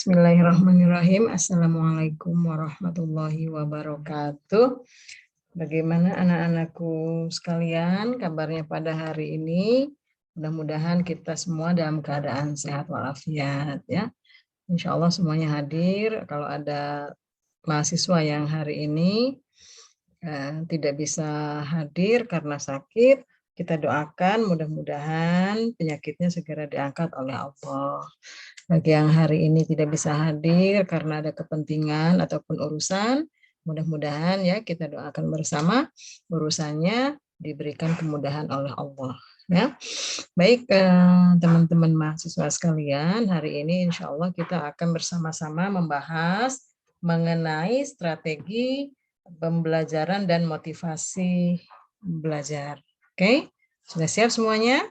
Bismillahirrahmanirrahim. Assalamualaikum warahmatullahi wabarakatuh. Bagaimana anak-anakku sekalian kabarnya pada hari ini? Mudah-mudahan kita semua dalam keadaan sehat walafiat ya. Insya Allah semuanya hadir. Kalau ada mahasiswa yang hari ini tidak bisa hadir karena sakit, kita doakan mudah-mudahan penyakitnya segera diangkat oleh Allah. Bagi yang hari ini tidak bisa hadir karena ada kepentingan ataupun urusan, mudah-mudahan ya kita doakan bersama urusannya diberikan kemudahan oleh Allah. Ya, baik teman-teman mahasiswa sekalian, hari ini insya Allah kita akan bersama-sama membahas mengenai strategi pembelajaran dan motivasi belajar. Oke, sudah siap semuanya?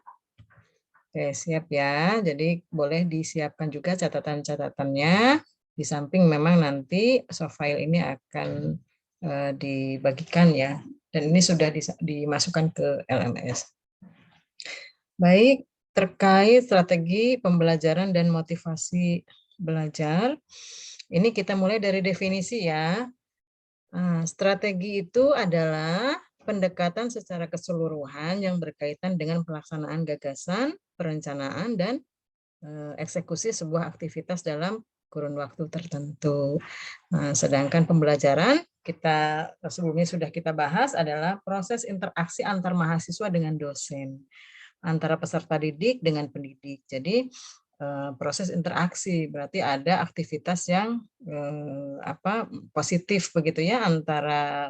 Oke, siap ya. Jadi boleh disiapkan juga catatan-catatannya. Di samping memang nanti soft file ini akan dibagikan ya. Dan ini sudah dimasukkan ke LMS. Baik, terkait strategi pembelajaran dan motivasi belajar. Ini kita mulai dari definisi ya. Strategi itu adalah pendekatan secara keseluruhan yang berkaitan dengan pelaksanaan gagasan, perencanaan, dan eksekusi sebuah aktivitas dalam kurun waktu tertentu. Sedangkan pembelajaran kita sebelumnya sudah kita bahas adalah proses interaksi antar mahasiswa dengan dosen, antara peserta didik dengan pendidik. Jadi proses interaksi berarti ada aktivitas yang positif begitu ya antara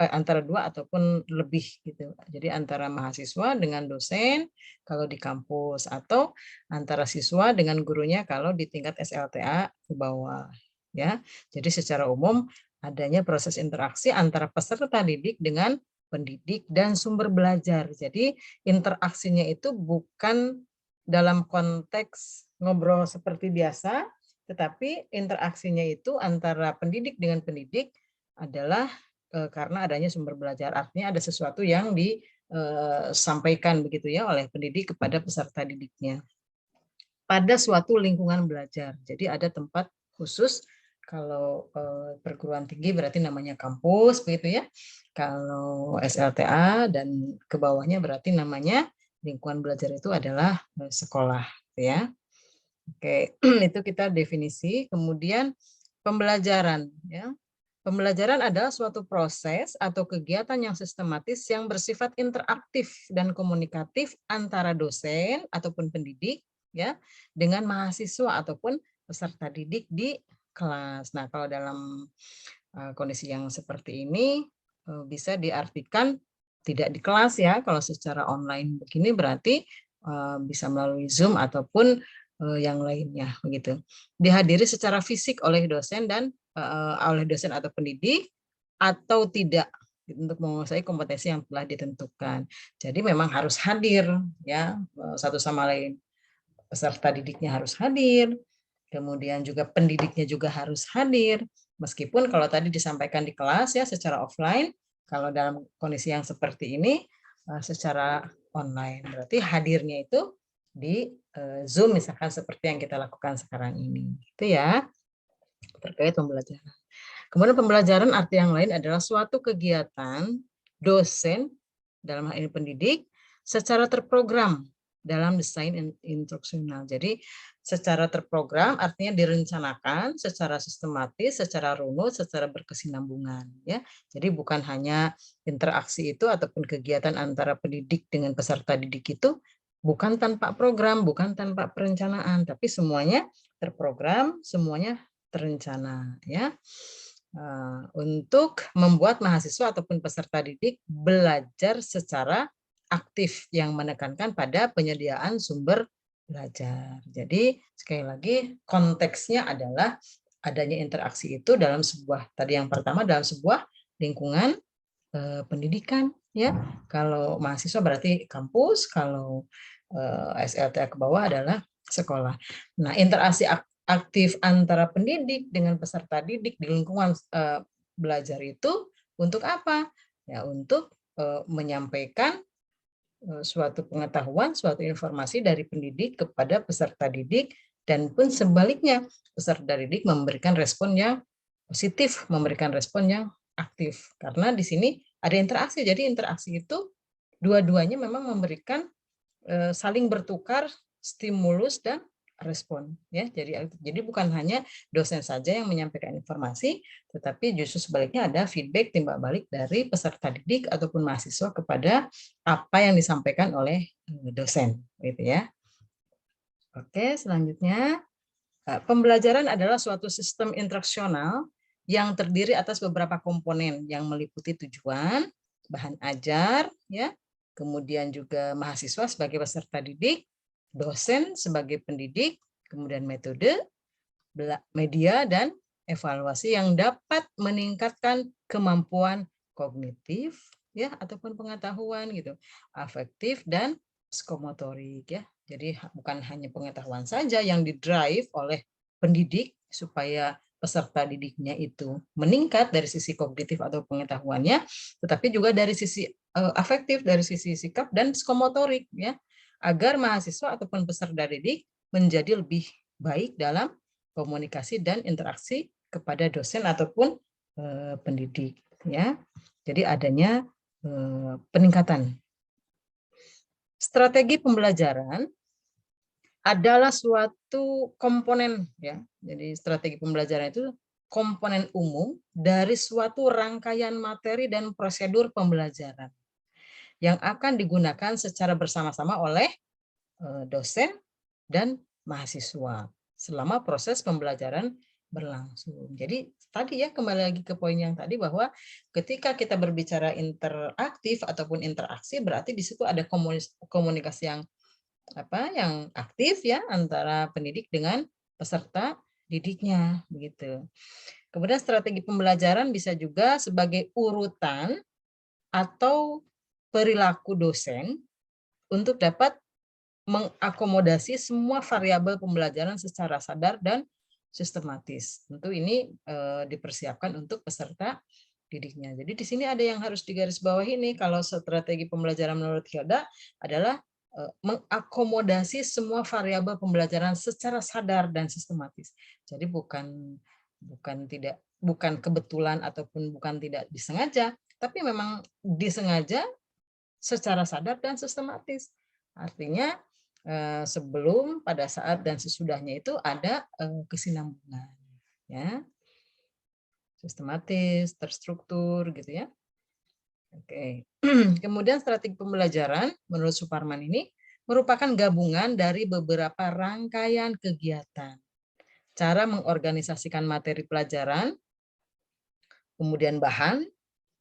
antara dua ataupun lebih gitu. Jadi antara mahasiswa dengan dosen kalau di kampus atau antara siswa dengan gurunya kalau di tingkat SLTA ke bawah ya. Jadi secara umum adanya proses interaksi antara peserta didik dengan pendidik dan sumber belajar. Jadi interaksinya itu bukan dalam konteks ngobrol seperti biasa, tetapi interaksinya itu antara pendidik dengan pendidik adalah karena adanya sumber belajar. Artinya ada sesuatu yang disampaikan begitu ya oleh pendidik kepada peserta didiknya pada suatu lingkungan belajar. Jadi ada tempat khusus. Kalau perguruan tinggi berarti namanya kampus begitu ya. Kalau SLTA dan ke bawahnya berarti namanya lingkungan belajar itu adalah sekolah ya. Oke, itu kita definisi. Kemudian pembelajaran ya. Pembelajaran adalah suatu proses atau kegiatan yang sistematis yang bersifat interaktif dan komunikatif antara dosen ataupun pendidik ya dengan mahasiswa ataupun peserta didik di kelas. Nah, kalau dalam kondisi yang seperti ini bisa diartikan tidak di kelas ya. Kalau secara online begini berarti bisa melalui Zoom ataupun yang lainnya begitu. Dihadiri secara fisik oleh dosen dan oleh dosen atau pendidik atau tidak untuk menguasai kompetensi yang telah ditentukan. Jadi memang harus hadir ya satu sama lain. Peserta didiknya harus hadir, kemudian juga pendidiknya juga harus hadir. Meskipun kalau tadi disampaikan di kelas ya secara offline, kalau dalam kondisi yang seperti ini secara online. Berarti hadirnya itu di Zoom misalkan seperti yang kita lakukan sekarang ini. Itu ya terkait pembelajaran. Kemudian pembelajaran arti yang lain adalah suatu kegiatan dosen dalam hal ini pendidik secara terprogram dalam desain instruksional. Jadi secara terprogram artinya direncanakan secara sistematis, secara runut, secara berkesinambungan ya. Jadi bukan hanya interaksi itu ataupun kegiatan antara pendidik dengan peserta didik itu bukan tanpa program, bukan tanpa perencanaan, tapi semuanya terprogram, semuanya terencana ya. Untuk membuat mahasiswa ataupun peserta didik belajar secara aktif yang menekankan pada penyediaan sumber belajar. Jadi sekali lagi konteksnya adalah adanya interaksi itu dalam sebuah tadi yang pertama dalam sebuah lingkungan pendidikan ya. Kalau mahasiswa berarti kampus, kalau SLTA ke bawah adalah sekolah. Nah, interaksi aktif antara pendidik dengan peserta didik di lingkungan belajar itu untuk apa? Ya, untuk menyampaikan suatu pengetahuan, suatu informasi dari pendidik kepada peserta didik Dan pun sebaliknya, peserta didik memberikan respon yang positif, memberikan respon yang aktif. Karena di sini ada interaksi, jadi interaksi itu dua-duanya memang memberikan saling bertukar stimulus dan respon, ya. Jadi bukan hanya dosen saja yang menyampaikan informasi, tetapi justru sebaliknya ada feedback timbal balik dari peserta didik ataupun mahasiswa kepada apa yang disampaikan oleh dosen, gitu ya. Oke, selanjutnya pembelajaran adalah suatu sistem instruksional yang terdiri atas beberapa komponen yang meliputi tujuan, bahan ajar, ya, kemudian juga mahasiswa sebagai peserta didik, dosen sebagai pendidik, kemudian metode, media, dan evaluasi yang dapat meningkatkan kemampuan kognitif, ya, ataupun pengetahuan gitu, afektif dan psikomotorik, ya. Jadi bukan hanya pengetahuan saja yang didrive oleh pendidik supaya peserta didiknya itu meningkat dari sisi kognitif atau pengetahuannya, tetapi juga dari sisi afektif, dari sisi sikap dan psikomotorik, ya, agar mahasiswa ataupun peserta didik menjadi lebih baik dalam komunikasi dan interaksi kepada dosen ataupun pendidik, ya. Jadi adanya peningkatan. Strategi pembelajaran adalah suatu komponen, ya. Jadi strategi pembelajaran itu komponen umum dari suatu rangkaian materi dan prosedur pembelajaran yang akan digunakan secara bersama-sama oleh dosen dan mahasiswa selama proses pembelajaran berlangsung. Jadi tadi ya, kembali lagi ke poin yang tadi bahwa ketika kita berbicara interaktif ataupun interaksi, berarti di situ ada komunikasi yang aktif, ya, antara pendidik dengan peserta didiknya begitu. Kemudian strategi pembelajaran bisa juga sebagai urutan atau perilaku dosen untuk dapat mengakomodasi semua variabel pembelajaran secara sadar dan sistematis. Tentu ini dipersiapkan untuk peserta didiknya. Jadi di sini ada yang harus digarisbawahi nih, kalau strategi pembelajaran menurut Hilda adalah mengakomodasi semua variabel pembelajaran secara sadar dan sistematis. Jadi bukan kebetulan ataupun bukan tidak disengaja, tapi memang disengaja secara sadar dan sistematis. Artinya sebelum, pada saat, dan sesudahnya itu ada kesinambungan, ya, sistematis, terstruktur gitu ya. Oke. Kemudian strategi pembelajaran menurut Suparman ini merupakan gabungan dari beberapa rangkaian kegiatan, cara mengorganisasikan materi pelajaran, kemudian bahan,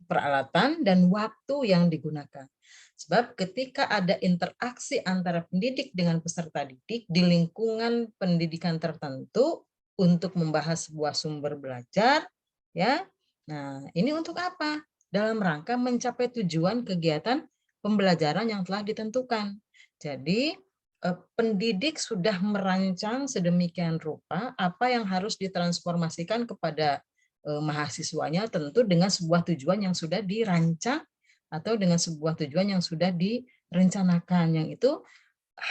peralatan, dan waktu yang digunakan. Sebab ketika ada interaksi antara pendidik dengan peserta didik di lingkungan pendidikan tertentu untuk membahas sebuah sumber belajar, ya. Nah, ini untuk apa? Dalam rangka mencapai tujuan kegiatan pembelajaran yang telah ditentukan. Jadi, pendidik sudah merancang sedemikian rupa apa yang harus ditransformasikan kepada mahasiswanya, tentu dengan sebuah tujuan yang sudah dirancang atau dengan sebuah tujuan yang sudah direncanakan, yang itu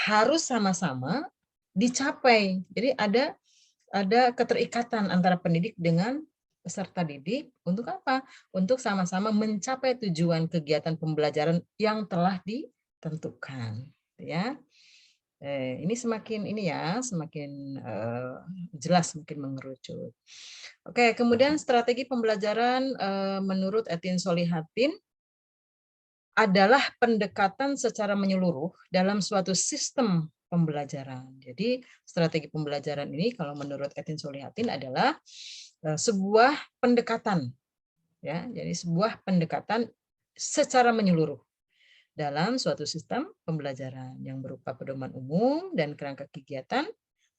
harus sama-sama dicapai. Jadi ada keterikatan antara pendidik dengan peserta didik untuk apa? Untuk sama-sama mencapai tujuan kegiatan pembelajaran yang telah ditentukan, ya. Ini semakin jelas, semakin mengerucut. Oke, kemudian strategi pembelajaran menurut Etin Solihatin adalah pendekatan secara menyeluruh dalam suatu sistem pembelajaran. Jadi strategi pembelajaran ini kalau menurut Etin Solihatin adalah sebuah pendekatan, ya. Jadi sebuah pendekatan secara menyeluruh dalam suatu sistem pembelajaran yang berupa pedoman umum dan kerangka kegiatan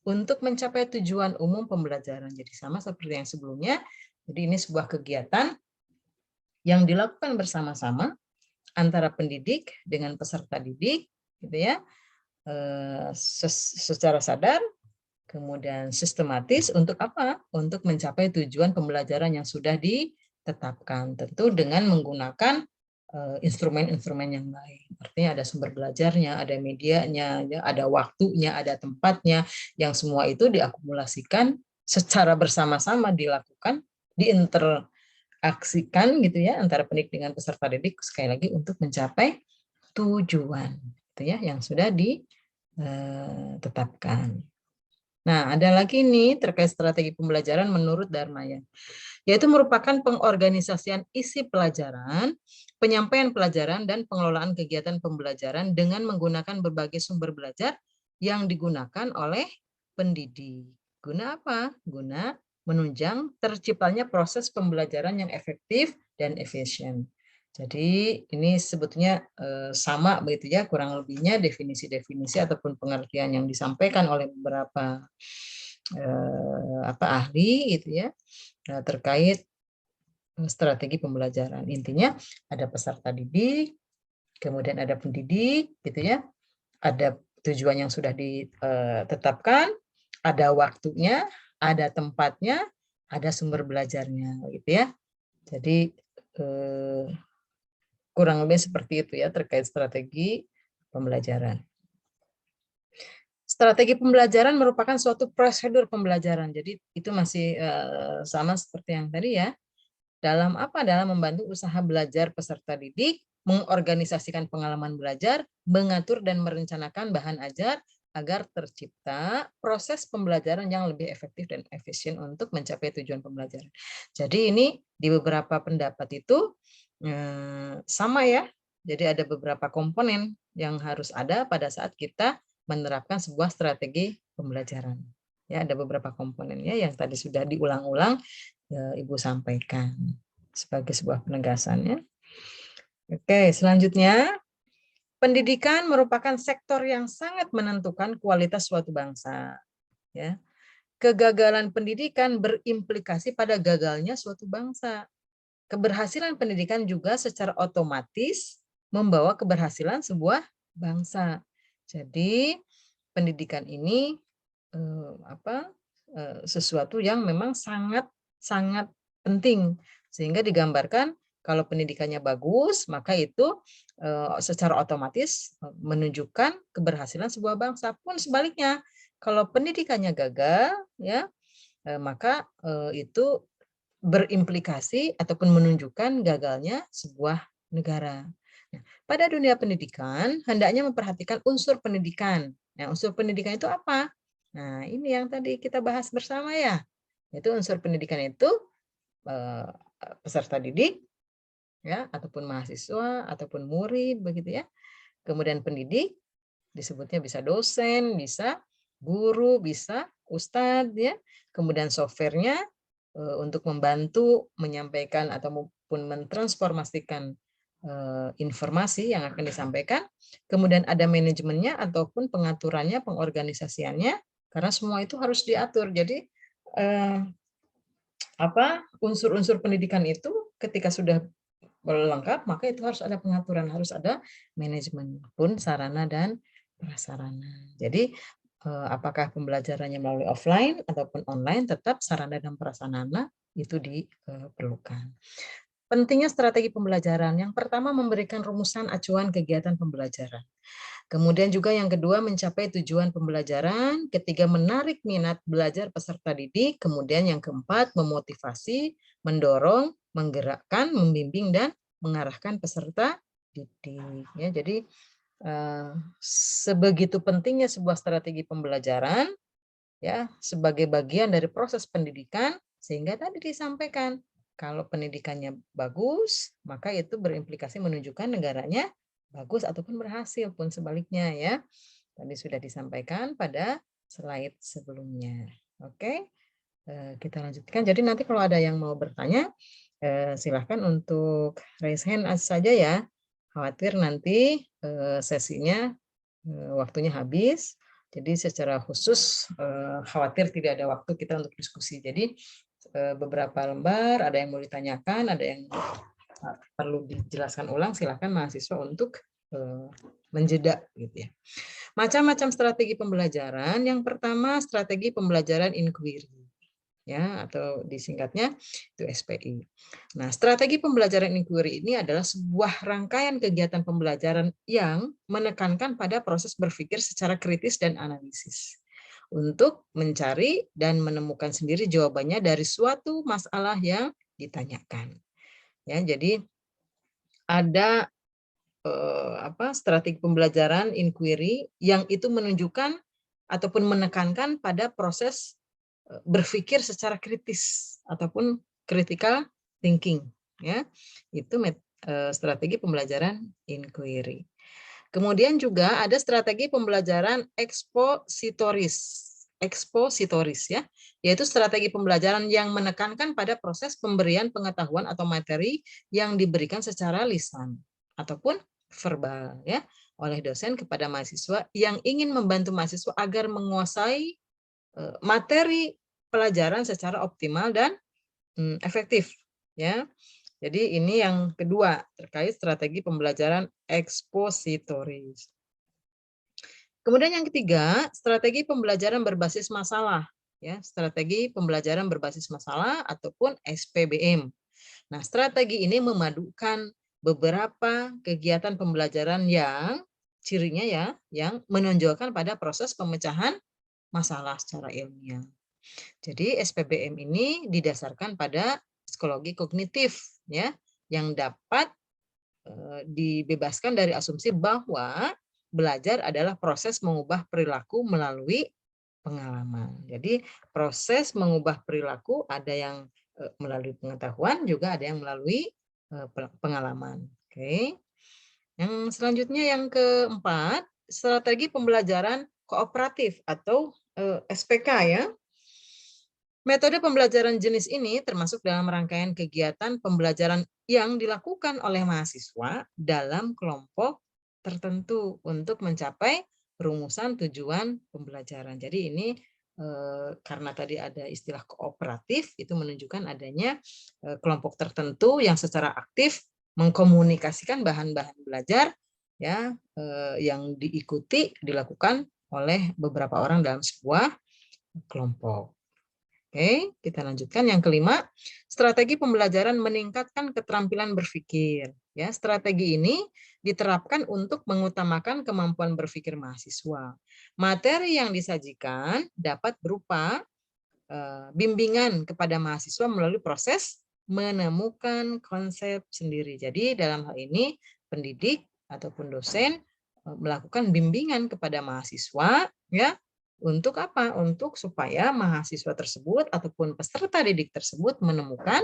untuk mencapai tujuan umum pembelajaran. Jadi sama seperti yang sebelumnya. Jadi ini sebuah kegiatan yang dilakukan bersama-sama antara pendidik dengan peserta didik, gitu ya, secara sadar, kemudian sistematis untuk apa? Untuk mencapai tujuan pembelajaran yang sudah ditetapkan, tentu dengan menggunakan instrumen-instrumen yang lain. Artinya ada sumber belajarnya, ada medianya, ya, ada waktunya, ada tempatnya, yang semua itu diakumulasikan secara bersama-sama dilakukan, diinteraksikan gitu ya antara pendidik dengan peserta didik sekali lagi untuk mencapai tujuan gitu ya yang sudah ditetapkan. Nah, ada lagi nih terkait strategi pembelajaran menurut Dharmaya, yaitu merupakan pengorganisasian isi pelajaran, penyampaian pelajaran, dan pengelolaan kegiatan pembelajaran dengan menggunakan berbagai sumber belajar yang digunakan oleh pendidik. Guna apa? Guna menunjang terciptanya proses pembelajaran yang efektif dan efisien. Jadi ini sebetulnya sama begitu ya, kurang lebihnya definisi-definisi ataupun pengertian yang disampaikan oleh beberapa ahli gitu ya terkait strategi pembelajaran. Intinya ada peserta didik, kemudian ada pendidik gitu ya, ada tujuan yang sudah ditetapkan, ada waktunya, ada tempatnya, ada sumber belajarnya gitu ya. Jadi kurang lebih seperti itu ya terkait strategi pembelajaran. Strategi pembelajaran merupakan suatu prosedur pembelajaran. Jadi itu masih sama seperti yang tadi ya. Dalam apa? Dalam membantu usaha belajar peserta didik, mengorganisasikan pengalaman belajar, mengatur dan merencanakan bahan ajar agar tercipta proses pembelajaran yang lebih efektif dan efisien untuk mencapai tujuan pembelajaran. Jadi ini di beberapa pendapat itu sama ya. Jadi ada beberapa komponen yang harus ada pada saat kita menerapkan sebuah strategi pembelajaran. Ya, ada beberapa komponennya yang tadi sudah diulang-ulang Ibu sampaikan sebagai sebuah penegasannya. Oke, selanjutnya pendidikan merupakan sektor yang sangat menentukan kualitas suatu bangsa. Ya, kegagalan pendidikan berimplikasi pada gagalnya suatu bangsa. Keberhasilan pendidikan juga secara otomatis membawa keberhasilan sebuah bangsa. Jadi pendidikan ini sesuatu yang memang sangat penting, sehingga digambarkan kalau pendidikannya bagus maka itu secara otomatis menunjukkan keberhasilan sebuah bangsa. Pun sebaliknya kalau pendidikannya gagal ya maka itu berimplikasi ataupun menunjukkan gagalnya sebuah negara. Nah, pada dunia pendidikan hendaknya memperhatikan unsur pendidikan. Nah, unsur pendidikan itu apa? Nah, ini yang tadi kita bahas bersama ya. Itu unsur pendidikan itu peserta didik ya ataupun mahasiswa ataupun murid begitu ya. Kemudian pendidik disebutnya bisa dosen, bisa guru, bisa ustadz ya. Kemudian softwarenya untuk membantu menyampaikan ataupun mentransformasikan informasi yang akan disampaikan. Kemudian ada manajemennya ataupun pengaturannya, pengorganisasiannya, karena semua itu harus diatur. Jadi unsur-unsur pendidikan itu ketika sudah lengkap, maka itu harus ada pengaturan, harus ada manajemen pun sarana dan prasarana. Jadi apakah pembelajarannya melalui offline ataupun online, tetap sarana dan prasarana itu diperlukan. Pentingnya strategi pembelajaran. Yang pertama memberikan rumusan acuan kegiatan pembelajaran. Kemudian juga yang kedua mencapai tujuan pembelajaran, ketiga menarik minat belajar peserta didik, kemudian yang keempat memotivasi, mendorong, menggerakkan, membimbing dan mengarahkan peserta didik. Ya, jadi sebegitu pentingnya sebuah strategi pembelajaran ya sebagai bagian dari proses pendidikan sehingga tadi disampaikan kalau pendidikannya bagus maka itu berimplikasi menunjukkan negaranya bagus ataupun berhasil pun sebaliknya ya. Tadi sudah disampaikan pada slide sebelumnya. Oke, kita lanjutkan. Jadi nanti kalau ada yang mau bertanya silahkan untuk raise hand saja ya. Khawatir nanti sesinya waktunya habis. Jadi secara khusus khawatir tidak ada waktu kita untuk diskusi. Jadi beberapa lembar ada yang mau ditanyakan, ada yang perlu dijelaskan ulang, silakan mahasiswa untuk menjeda gitu ya. Macam-macam strategi pembelajaran. Yang pertama strategi pembelajaran inquiry. ya, atau disingkatnya itu SPI. Nah, strategi pembelajaran inquiry ini adalah sebuah rangkaian kegiatan pembelajaran yang menekankan pada proses berpikir secara kritis dan analisis untuk mencari dan menemukan sendiri jawabannya dari suatu masalah yang ditanyakan. Ya, jadi ada strategi pembelajaran inquiry yang itu menunjukkan ataupun menekankan pada proses berpikir secara kritis ataupun critical thinking, ya. Itu strategi pembelajaran inquiry. Kemudian juga ada strategi pembelajaran ekspositoris ya, yaitu strategi pembelajaran yang menekankan pada proses pemberian pengetahuan atau materi yang diberikan secara lisan ataupun verbal ya oleh dosen kepada mahasiswa yang ingin membantu mahasiswa agar menguasai materi pelajaran secara optimal dan efektif ya. Jadi ini yang kedua terkait strategi pembelajaran ekspositoris. Kemudian yang ketiga, strategi pembelajaran berbasis masalah ya, strategi pembelajaran berbasis masalah ataupun SPBM. Nah, strategi ini memadukan beberapa kegiatan pembelajaran yang cirinya ya yang menonjolkan pada proses pemecahan masalah secara ilmiah. Jadi SPBM ini didasarkan pada psikologi kognitif ya yang dapat dibebaskan dari asumsi bahwa belajar adalah proses mengubah perilaku melalui pengalaman. Jadi proses mengubah perilaku ada yang melalui pengetahuan, juga ada yang melalui pengalaman. Oke. Yang selanjutnya yang keempat, strategi pembelajaran kooperatif atau SPK ya. Metode pembelajaran jenis ini termasuk dalam rangkaian kegiatan pembelajaran yang dilakukan oleh mahasiswa dalam kelompok tertentu untuk mencapai rumusan tujuan pembelajaran. Jadi ini karena tadi ada istilah kooperatif, itu menunjukkan adanya kelompok tertentu yang secara aktif mengkomunikasikan bahan-bahan belajar ya yang dilakukan oleh beberapa orang dalam sebuah kelompok. Oke, kita lanjutkan yang kelima, strategi pembelajaran meningkatkan keterampilan berpikir. Ya, strategi ini diterapkan untuk mengutamakan kemampuan berpikir mahasiswa. Materi yang disajikan dapat berupa bimbingan kepada mahasiswa melalui proses menemukan konsep sendiri. Jadi dalam hal ini pendidik ataupun dosen melakukan bimbingan kepada mahasiswa ya. Untuk apa? Untuk supaya mahasiswa tersebut ataupun peserta didik tersebut menemukan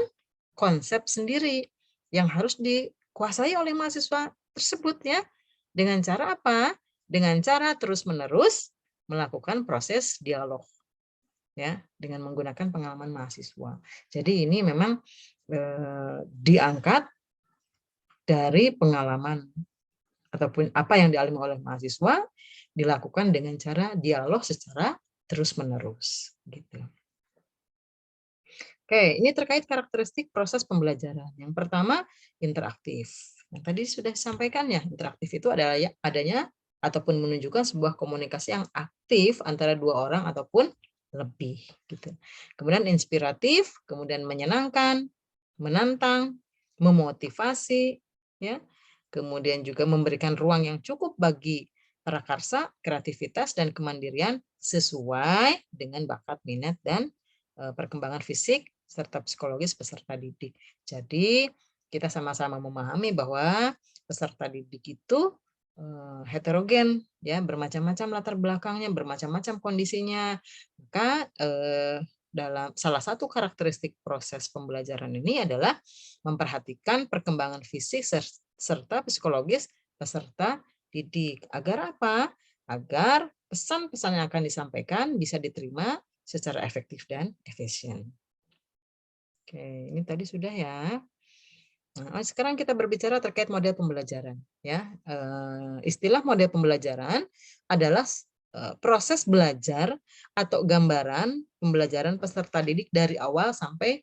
konsep sendiri yang harus dikuasai oleh mahasiswa tersebut ya. Dengan cara apa? Dengan cara terus-menerus melakukan proses dialog ya dengan menggunakan pengalaman mahasiswa. Jadi ini memang diangkat dari pengalaman ataupun apa yang dialami oleh mahasiswa dilakukan dengan cara dialog secara terus-menerus gitu. Oke, ini terkait karakteristik proses pembelajaran. Yang pertama, interaktif. Yang tadi sudah disampaikan ya, interaktif itu adalah adanya ataupun menunjukkan sebuah komunikasi yang aktif antara dua orang ataupun lebih gitu. Kemudian inspiratif, kemudian menyenangkan, menantang, memotivasi ya. Kemudian juga memberikan ruang yang cukup bagi prakarsa, kreativitas dan kemandirian sesuai dengan bakat, minat dan perkembangan fisik serta psikologis peserta didik. Jadi kita sama-sama memahami bahwa peserta didik itu heterogen ya, bermacam-macam latar belakangnya, bermacam-macam kondisinya. Maka dalam salah satu karakteristik proses pembelajaran ini adalah memperhatikan perkembangan fisik serta psikologis peserta didik. Agar apa? Agar pesan-pesan yang akan disampaikan bisa diterima secara efektif dan efisien. Oke, ini tadi sudah ya. Nah, sekarang kita berbicara terkait model pembelajaran. Ya, istilah model pembelajaran adalah proses belajar atau gambaran pembelajaran peserta didik dari awal sampai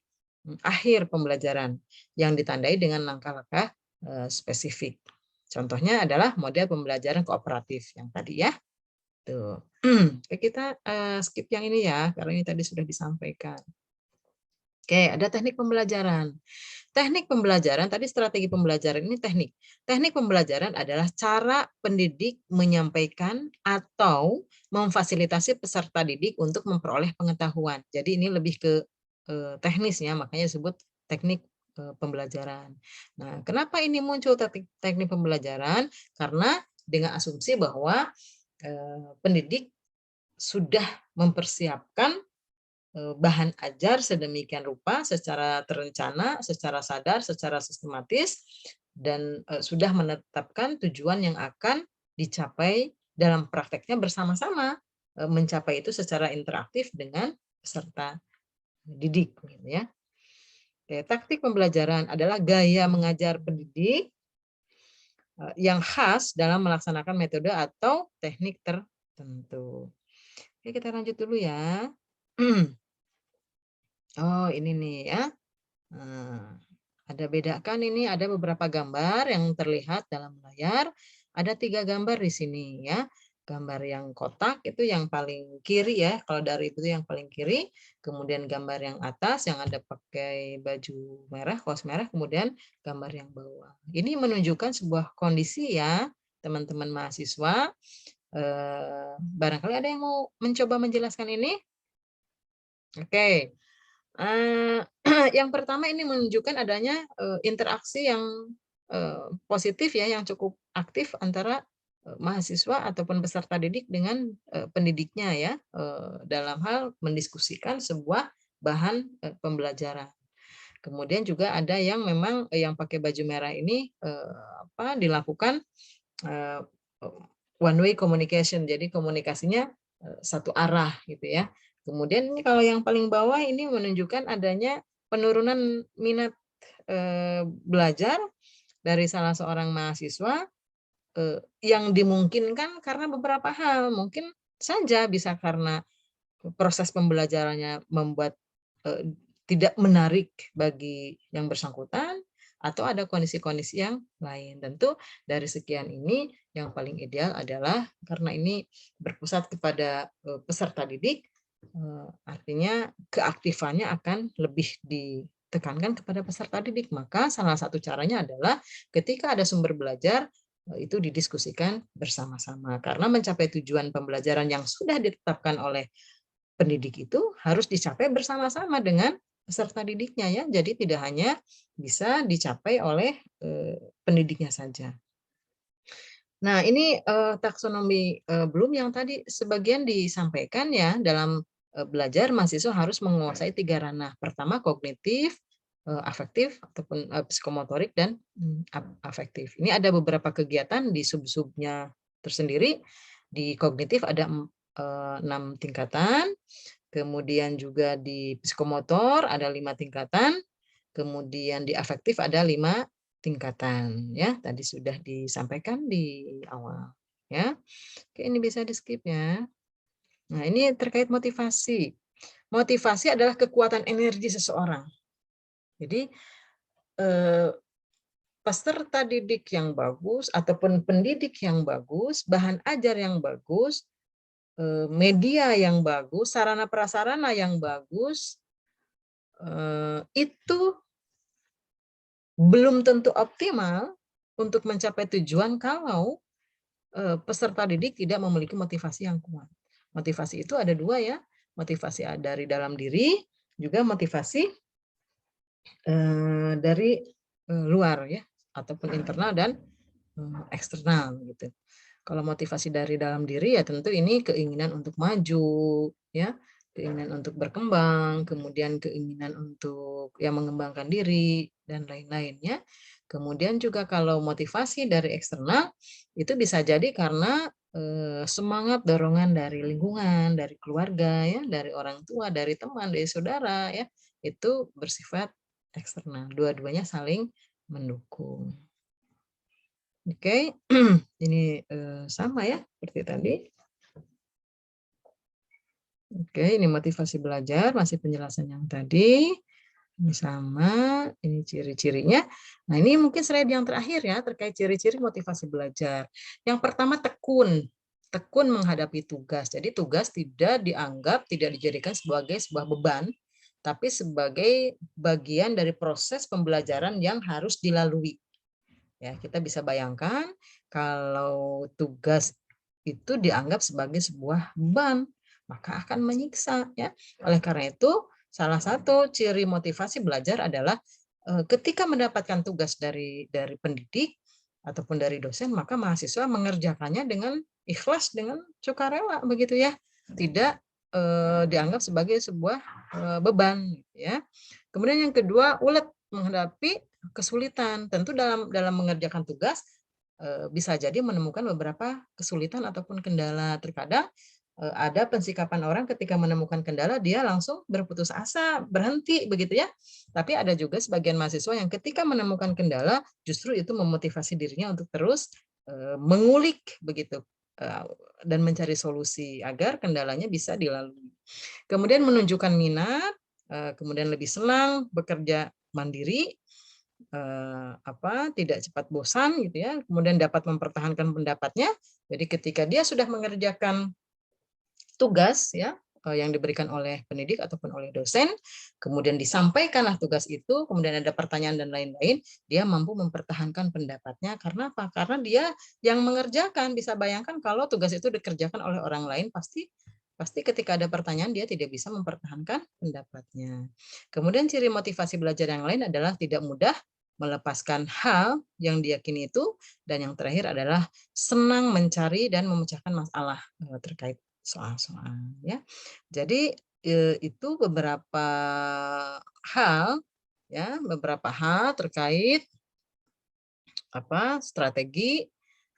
akhir pembelajaran yang ditandai dengan langkah-langkah spesifik. Contohnya adalah model pembelajaran kooperatif yang tadi ya. Tuh. Oke, kita skip yang ini ya, karena ini tadi sudah disampaikan. Oke, ada teknik pembelajaran. Teknik pembelajaran, tadi strategi pembelajaran ini teknik. Teknik pembelajaran adalah cara pendidik menyampaikan atau memfasilitasi peserta didik untuk memperoleh pengetahuan. Jadi ini lebih ke teknis ya, makanya disebut teknik pembelajaran. Nah, kenapa ini muncul teknik pembelajaran? Karena dengan asumsi bahwa pendidik sudah mempersiapkan bahan ajar sedemikian rupa secara terencana, secara sadar, secara sistematis, dan sudah menetapkan tujuan yang akan dicapai dalam prakteknya bersama-sama, mencapai itu secara interaktif dengan peserta didik, gitu ya. Oke, taktik pembelajaran adalah gaya mengajar pendidik yang khas dalam melaksanakan metode atau teknik tertentu. Oke, kita lanjut dulu ya. Oh, ini nih ya. Nah, ada bedakan ini, ada beberapa gambar yang terlihat dalam layar. Ada 3 gambar di sini ya. Gambar yang kotak itu yang paling kiri ya, kalau dari itu yang paling kiri. Kemudian gambar yang atas yang ada pakai baju merah, kaos merah, kemudian gambar yang bawah. Ini menunjukkan sebuah kondisi ya, teman-teman mahasiswa. Barangkali ada yang mau mencoba menjelaskan ini? Oke. Yang pertama ini menunjukkan adanya, interaksi yang, positif ya, yang cukup aktif antara, mahasiswa ataupun peserta didik dengan, pendidiknya ya, dalam hal mendiskusikan sebuah bahan, pembelajaran. Kemudian juga ada yang memang, yang pakai baju merah ini, dilakukan, eee, one way communication, jadi komunikasinya, satu arah gitu ya. Kemudian ini kalau yang paling bawah ini menunjukkan adanya penurunan minat, belajar dari salah seorang mahasiswa, yang dimungkinkan karena beberapa hal. Mungkin saja bisa karena proses pembelajarannya membuat, tidak menarik bagi yang bersangkutan, atau ada kondisi-kondisi yang lain. Tentu dari sekian ini yang paling ideal adalah karena ini berpusat kepada, peserta didik, artinya keaktifannya akan lebih ditekankan kepada peserta didik. Maka salah satu caranya adalah ketika ada sumber belajar, itu didiskusikan bersama-sama. Karena mencapai tujuan pembelajaran yang sudah ditetapkan oleh pendidik itu harus dicapai bersama-sama dengan peserta didiknya ya. Jadi tidak hanya bisa dicapai oleh, pendidiknya saja. Nah ini, taksonomi, Bloom yang tadi sebagian disampaikan ya dalam, belajar mahasiswa harus menguasai 3 ranah. Pertama kognitif, afektif ataupun, psikomotorik dan, afektif. Ini ada beberapa kegiatan di sub-subnya tersendiri. Di kognitif ada 6 tingkatan. Kemudian juga di psikomotor ada 5 tingkatan, kemudian di afektif ada 5 tingkatan ya, tadi sudah disampaikan di awal ya. Oke, ini bisa di-skip ya. Nah, ini terkait motivasi. Motivasi adalah kekuatan energi seseorang. Jadi, eh, peserta didik yang bagus ataupun pendidik yang bagus, bahan ajar yang bagus, media yang bagus, sarana prasarana yang bagus, itu belum tentu optimal untuk mencapai tujuan kalau, peserta didik tidak memiliki motivasi yang kuat. Motivasi itu ada 2 ya, motivasi dari dalam diri, juga motivasi, dari, luar ya, ataupun internal dan, eksternal gitu. Kalau motivasi dari dalam diri ya tentu ini keinginan untuk maju ya, keinginan untuk berkembang, kemudian keinginan untuk ya mengembangkan diri dan lain-lain ya. Kemudian juga kalau motivasi dari eksternal itu bisa jadi karena, semangat dorongan dari lingkungan, dari keluarga ya, dari orang tua, dari teman, dari saudara ya, itu bersifat eksternal. Dua-duanya saling mendukung. Oke, ini, sama ya seperti tadi. Oke, ini motivasi belajar, masih penjelasan yang tadi. Ini sama, ini ciri-cirinya. Nah, ini mungkin slide yang terakhir ya, terkait ciri-ciri motivasi belajar. Yang pertama tekun, tekun menghadapi tugas. Jadi tugas tidak dianggap, tidak dijadikan sebagai sebuah beban, tapi sebagai bagian dari proses pembelajaran yang harus dilalui. Ya, kita bisa bayangkan kalau tugas itu dianggap sebagai sebuah beban, maka akan menyiksa ya. Oleh karena itu, salah satu ciri motivasi belajar adalah ketika mendapatkan tugas dari pendidik ataupun dari dosen, maka mahasiswa mengerjakannya dengan ikhlas, dengan sukarela begitu ya. Tidak dianggap sebagai sebuah beban ya. Kemudian yang kedua, ulet menghadapi kesulitan. Tentu dalam mengerjakan tugas bisa jadi menemukan beberapa kesulitan ataupun kendala. Terkadang ada pensikapan orang ketika menemukan kendala dia langsung berputus asa, berhenti begitu ya. Tapi ada juga sebagian mahasiswa yang ketika menemukan kendala justru itu memotivasi dirinya untuk terus mengulik begitu dan mencari solusi agar kendalanya bisa dilalui. Kemudian menunjukkan minat, kemudian lebih senang bekerja mandiri, tidak cepat bosan gitu ya, kemudian dapat mempertahankan pendapatnya. Jadi ketika dia sudah mengerjakan tugas ya yang diberikan oleh pendidik ataupun oleh dosen, kemudian disampaikanlah tugas itu, kemudian ada pertanyaan dan lain-lain, dia mampu mempertahankan pendapatnya. Karena apa? Karena dia yang mengerjakan. Bisa bayangkan kalau tugas itu dikerjakan oleh orang lain, pasti ketika ada pertanyaan dia tidak bisa mempertahankan pendapatnya. Kemudian ciri motivasi belajar yang lain adalah tidak mudah melepaskan hal yang diyakini itu, dan yang terakhir adalah senang mencari dan memecahkan masalah terkait soal-soal ya. Jadi itu beberapa hal ya, beberapa hal terkait strategi,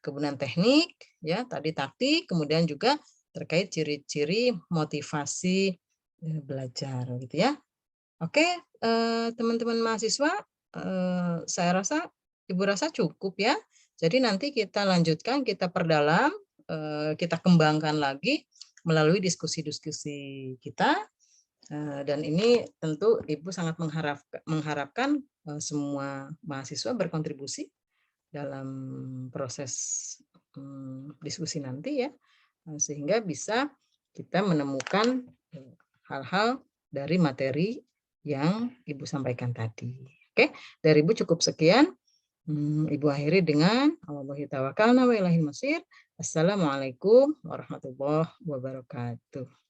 kemudian teknik ya, tadi taktik, kemudian juga terkait ciri-ciri motivasi belajar gitu ya. Oke, teman-teman mahasiswa, saya rasa Ibu rasa cukup ya. Jadi nanti kita lanjutkan, kita perdalam, kita kembangkan lagi melalui diskusi-diskusi kita, dan ini tentu Ibu sangat mengharapkan semua mahasiswa berkontribusi dalam proses diskusi nanti ya, sehingga bisa kita menemukan hal-hal dari materi yang Ibu sampaikan tadi. Oke, dari Ibu cukup sekian. Ibu akhiri dengan Allahi tawakkalna wa ilaihi masir. Assalamualaikum warahmatullahi wabarakatuh.